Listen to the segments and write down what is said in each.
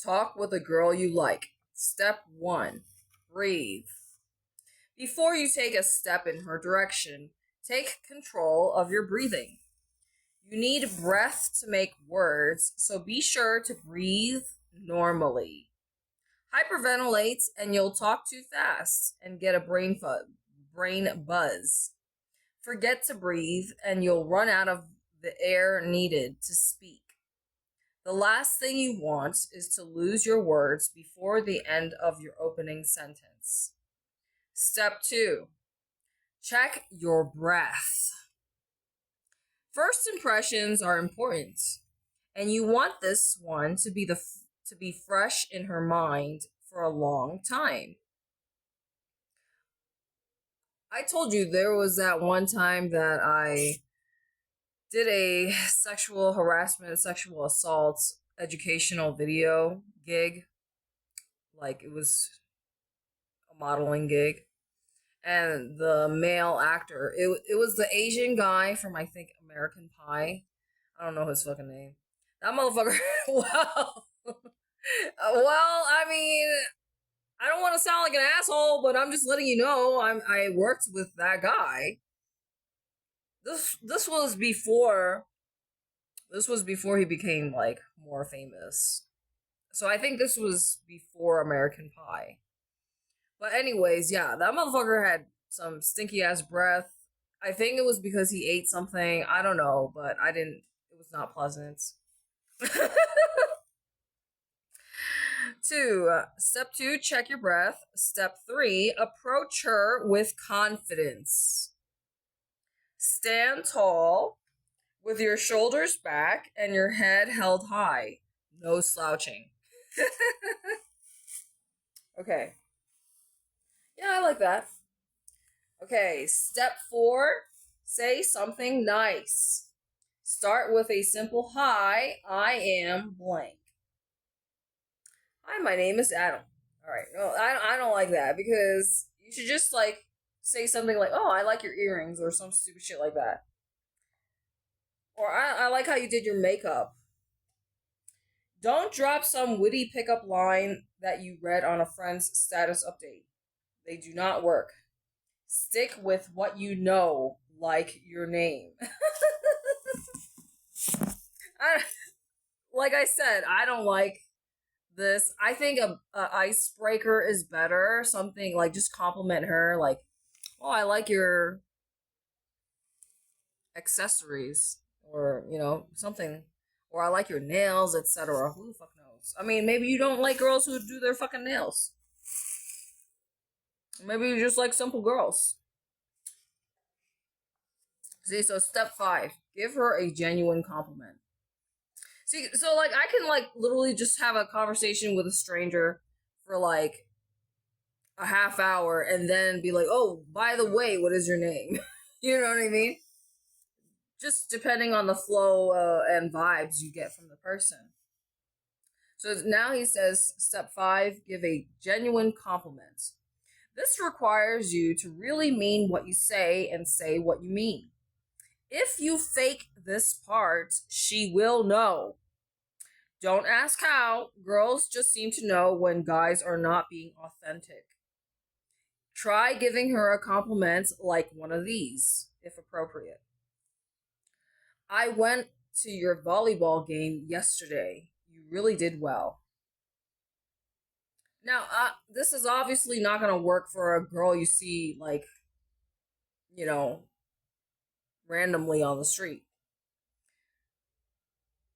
Talk with a girl you like. Step 1. Breathe. Before you take a step in her direction, take control of your breathing. You need breath to make words, so be sure to breathe normally. Hyperventilate and you'll talk too fast and get a brain buzz. Forget to breathe and you'll run out of the air needed to speak. The last thing you want is to lose your words before the end of your opening sentence. Step 2. Check your breath. First impressions are important, and you want this one to be fresh in her mind for a long time. I told you there was that one time that I did a sexual harassment, sexual assault educational video gig. Like, it was a modeling gig. And the male actor, it was the Asian guy from, I think, American Pie. I don't know his fucking name. That motherfucker, wow. Well, I mean, I don't want to sound like an asshole, but I'm just letting you know I worked with that guy. This was before he became like more famous. So I think this was before American Pie. But anyways, yeah, that motherfucker had some stinky ass breath. I think it was because he ate something. I don't know, but it was not pleasant. 2. Step 2, check your breath. Step 3, approach her with confidence. Stand tall with your shoulders back and your head held high. No slouching. Okay. Yeah, I like that. Okay, step 4, say something nice. Start with a simple hi, I am blank. Hi, my name is Adam. Alright, no, I don't like that, because you should just, like, say something like, oh, I like your earrings, or some stupid shit like that. Or, I like how you did your makeup. Don't drop some witty pickup line that you read on a friend's status update. They do not work. Stick with what you know, like your name. Like I said, I don't like this. I think a icebreaker is better. Something like, just compliment her, like, oh, I like your accessories, or, you know, something, or I like your nails, etc. Who the fuck knows? I mean, maybe you don't like girls who do their fucking nails. Maybe you just like simple girls. See, so step 5, give her a genuine compliment. See, so, like, I can, like, literally just have a conversation with a stranger for, like, a half hour and then be like, oh, by the way, what is your name? You know what I mean? Just depending on the flow and vibes you get from the person. So now he says, step 5, give a genuine compliment. This requires you to really mean what you say and say what you mean. If you fake this part, she will know. Don't ask how. Girls just seem to know when guys are not being authentic. Try giving her a compliment like one of these, if appropriate. I went to your volleyball game yesterday. You really did well. Now, this is obviously not going to work for a girl you see, like, you know, randomly on the street.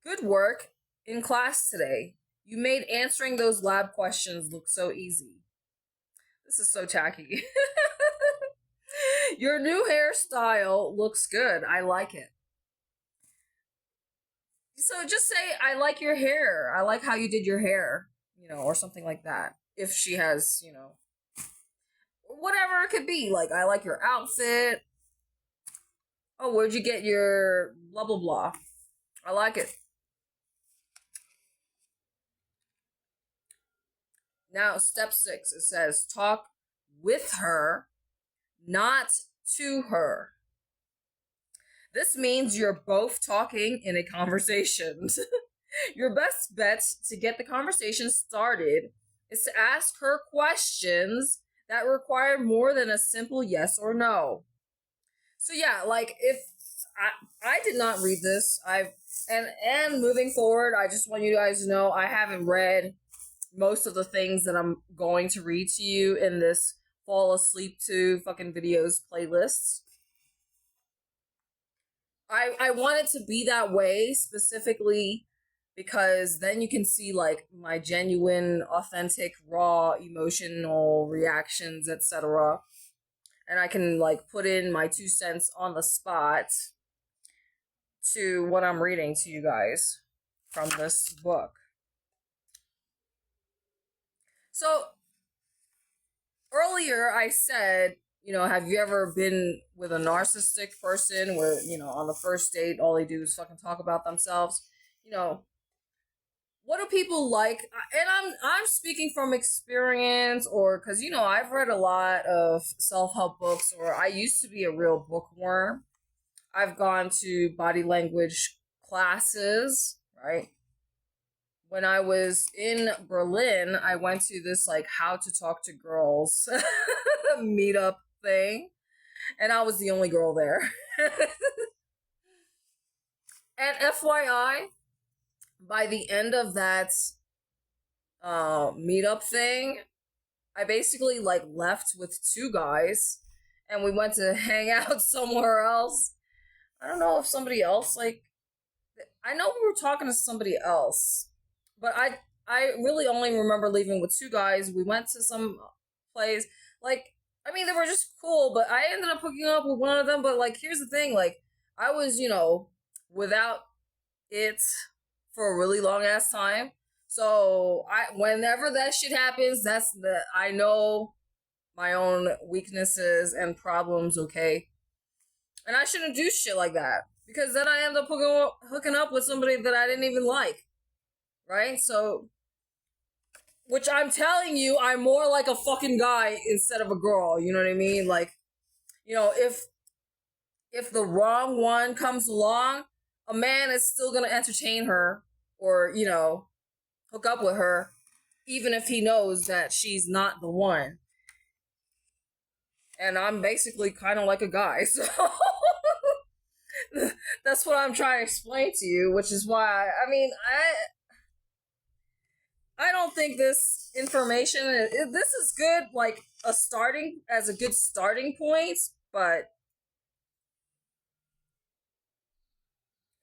Good work in class today. You made answering those lab questions look so easy. This is so tacky. Your new hairstyle looks good. I like it. So just say, I like your hair. I like how you did your hair, you know, or something like that. If she has, you know, whatever it could be. Like, I like your outfit. Oh, where'd you get your blah, blah, blah? I like it. Now, step 6, it says, talk with her, not to her. This means you're both talking in a conversation. Your best bet to get the conversation started is to ask her questions that require more than a simple yes or no. So yeah, like if I did not read this, and moving forward, I just want you guys to know I haven't read most of the things that I'm going to read to you in this fall asleep to fucking videos playlist. I want it to be that way specifically because then you can see like my genuine, authentic, raw, emotional reactions, etc. And I can like put in my 2 cents on the spot to what I'm reading to you guys from this book. So earlier I said, have you ever been with a narcissistic person where, on the first date, all they do is fucking talk about themselves? What do people like? And I'm speaking from experience, or because, I've read a lot of self-help books, or I used to be a real bookworm. I've gone to body language classes, right? When I was in Berlin, I went to this like how to talk to girls meetup thing, and I was the only girl there. And FYI, by the end of that meetup thing, I basically like left with 2 guys, and we went to hang out somewhere else. I don't know if somebody else I know we were talking to somebody else, but I really only remember leaving with 2 guys. We went to some place, they were just cool, but I ended up hooking up with one of them. But like, here's the thing, like, I was without it for a really long ass time. So whenever that shit happens, I know my own weaknesses and problems, okay? And I shouldn't do shit like that, because then I end up hooking up with somebody that I didn't even like, right? So, which I'm telling you, I'm more like a fucking guy instead of a girl, you know what I mean? Like, if the wrong one comes along, a man is still gonna entertain her, or, hook up with her, even if he knows that she's not the one. And I'm basically kind of like a guy, so that's what I'm trying to explain to you, which is why, I don't think this information, this is good, like, as a good starting point, but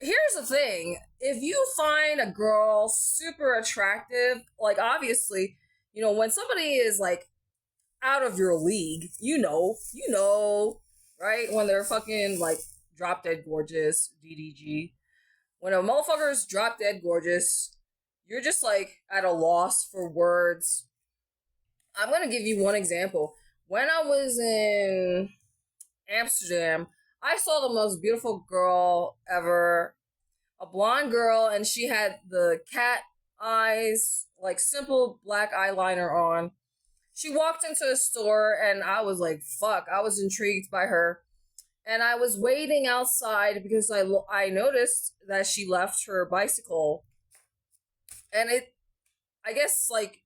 here's the thing. If you find a girl super attractive, like, obviously, when somebody is, like, out of your league, right? When they're fucking, like, drop dead gorgeous, DDG. When a motherfucker's drop dead gorgeous, you're just, like, at a loss for words. I'm gonna give you one example. When I was in Amsterdam, I saw the most beautiful girl ever. A blonde girl, and she had the cat eyes, like simple black eyeliner on. She walked into a store, and I was like, fuck, I was intrigued by her. And I was waiting outside because I noticed that she left her bicycle. And I guess, like,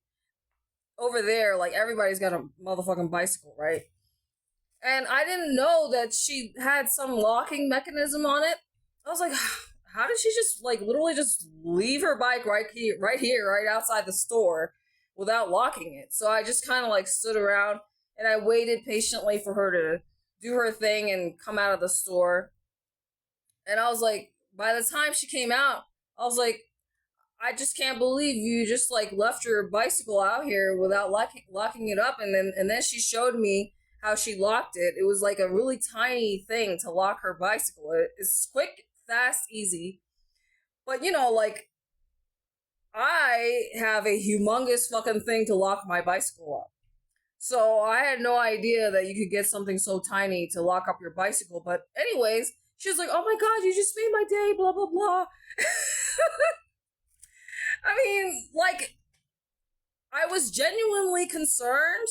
over there, like, everybody's got a motherfucking bicycle, right? And I didn't know that she had some locking mechanism on it. I was like, how did she just, like, literally just leave her bike right here, right outside the store without locking it? So I just kind of, like, stood around, and I waited patiently for her to do her thing and come out of the store. And I was like, by the time she came out, I was like, I just can't believe you just, like, left your bicycle out here without locking it up. And then she showed me how she locked it. It was like a really tiny thing to lock her bicycle. It's quick, fast, easy. But, like, I have a humongous fucking thing to lock my bicycle up. So I had no idea that you could get something so tiny to lock up your bicycle. But anyways, she was like, oh my god, you just made my day, blah, blah, blah. Like, I was genuinely concerned,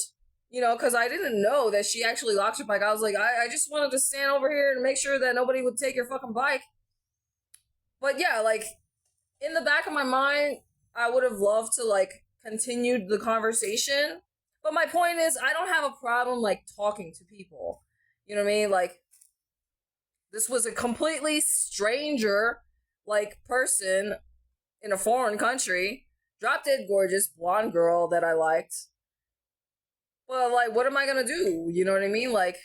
because I didn't know that she actually locked her bike. I was like, I just wanted to stand over here and make sure that nobody would take your fucking bike. But yeah, like, in the back of my mind, I would have loved to like continue the conversation. But my point is, I don't have a problem like talking to people. You know what I mean? Like, this was a completely stranger, like, person in a foreign country, drop dead gorgeous blonde girl that I liked. But like, what am I gonna do? You know what I mean? Like,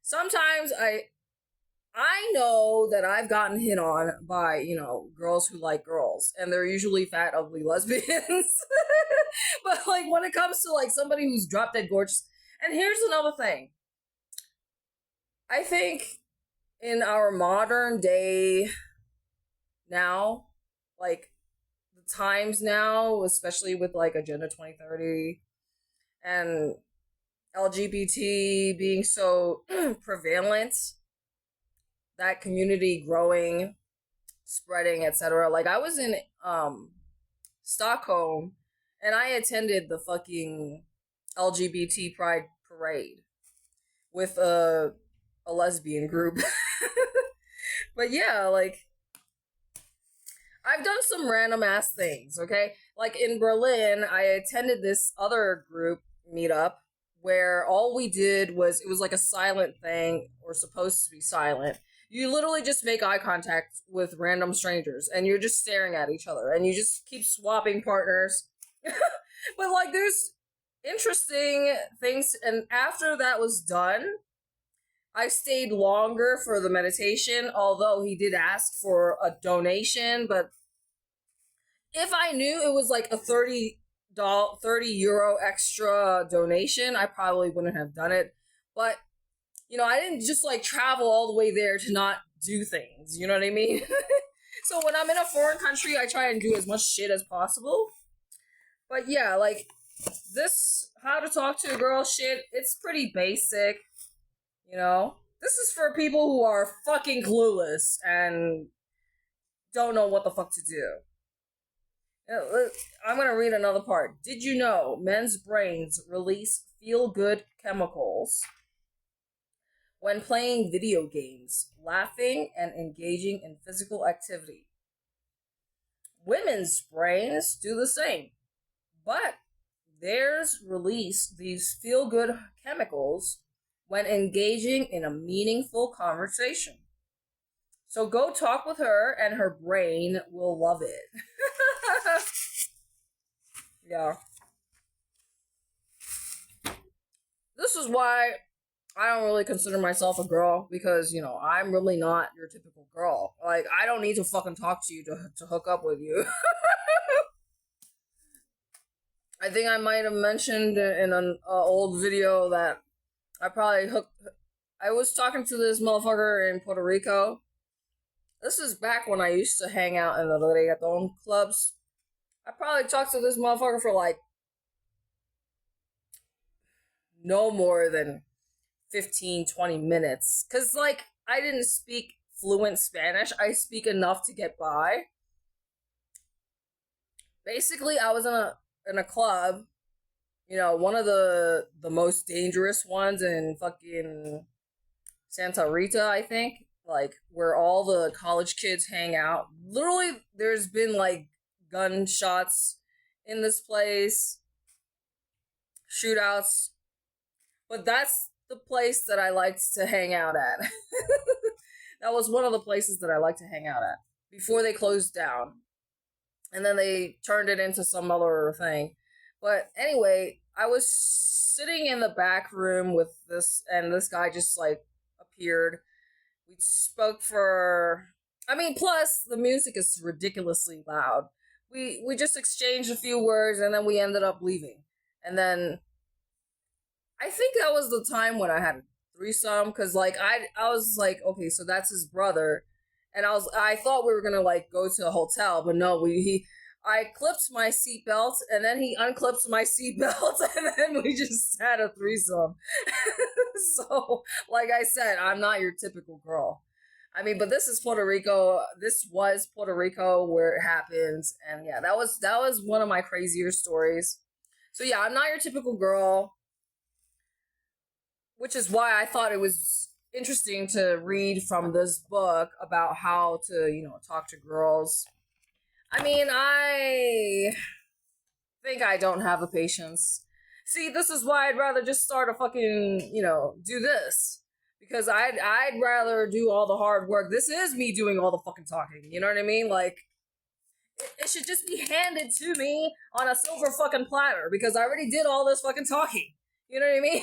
sometimes I know that I've gotten hit on by, girls who like girls, and they're usually fat, ugly lesbians. But like, when it comes to like somebody who's drop dead gorgeous, and here's another thing. I think in our modern day now, like the times now, especially with like Agenda 2030 and LGBT being so prevalent, that community growing, spreading, etc. Like, I was in Stockholm, and I attended the fucking LGBT Pride Parade with a lesbian group. But yeah, like, I've done some random ass things, okay? Like, in Berlin, I attended this other group meetup where all we did was, it was like a silent thing, or supposed to be silent. You literally just make eye contact with random strangers, and you're just staring at each other, and you just keep swapping partners. But like, there's interesting things, and after that was done, I stayed longer for the meditation, although he did ask for a donation. But if I knew it was like a €30 extra donation, I probably wouldn't have done it. But I didn't just like travel all the way there to not do things. You know what I mean? So when I'm in a foreign country, I try and do as much shit as possible. But yeah, like, this how to talk to a girl shit, it's pretty basic. This is for people who are fucking clueless and don't know what the fuck to do. I'm gonna read another part. Did you know men's brains release feel-good chemicals when playing video games, laughing, and engaging in physical activity? Women's brains do the same, but theirs release these feel-good chemicals when engaging in a meaningful conversation. So go talk with her, and her brain will love it. Yeah. This is why I don't really consider myself a girl, because, I'm really not your typical girl. Like, I don't need to fucking talk to you to hook up with you. I think I might have mentioned in an old video that I was talking to this motherfucker in Puerto Rico. This is back when I used to hang out in the reggaeton clubs. I probably talked to this motherfucker for like no more than 15-20 minutes. Because, like, I didn't speak fluent Spanish. I speak enough to get by. Basically, I was in a club, one of the most dangerous ones in fucking Santa Rita, I think. Like, where all the college kids hang out. Literally, there's been, like, gunshots in this place, shootouts. But that's the place that I liked to hang out at. That was one of the places that I liked to hang out at before they closed down. And then they turned it into some other thing. But anyway, I was sitting in the back room with this, and this guy just, like, appeared. We spoke for... plus, the music is ridiculously loud. We just exchanged a few words, and then we ended up leaving. And then I think that was the time when I had a threesome, because, like, I was like, okay, so that's his brother. And I thought we were gonna, like, go to a hotel, but no, I clipped my seatbelt, and then he unclipped my seatbelt, and then we just had a threesome. So, like I said, I'm not your typical girl. But this is Puerto Rico. This was Puerto Rico where it happens, and yeah, that was one of my crazier stories. So yeah, I'm not your typical girl, which is why I thought it was interesting to read from this book about how to, talk to girls. I mean, I think I don't have the patience. See, this is why I'd rather just start a fucking, do this. Because I'd rather do all the hard work. This is me doing all the fucking talking. You know what I mean? Like, it should just be handed to me on a silver fucking platter because I already did all this fucking talking. You know what I mean?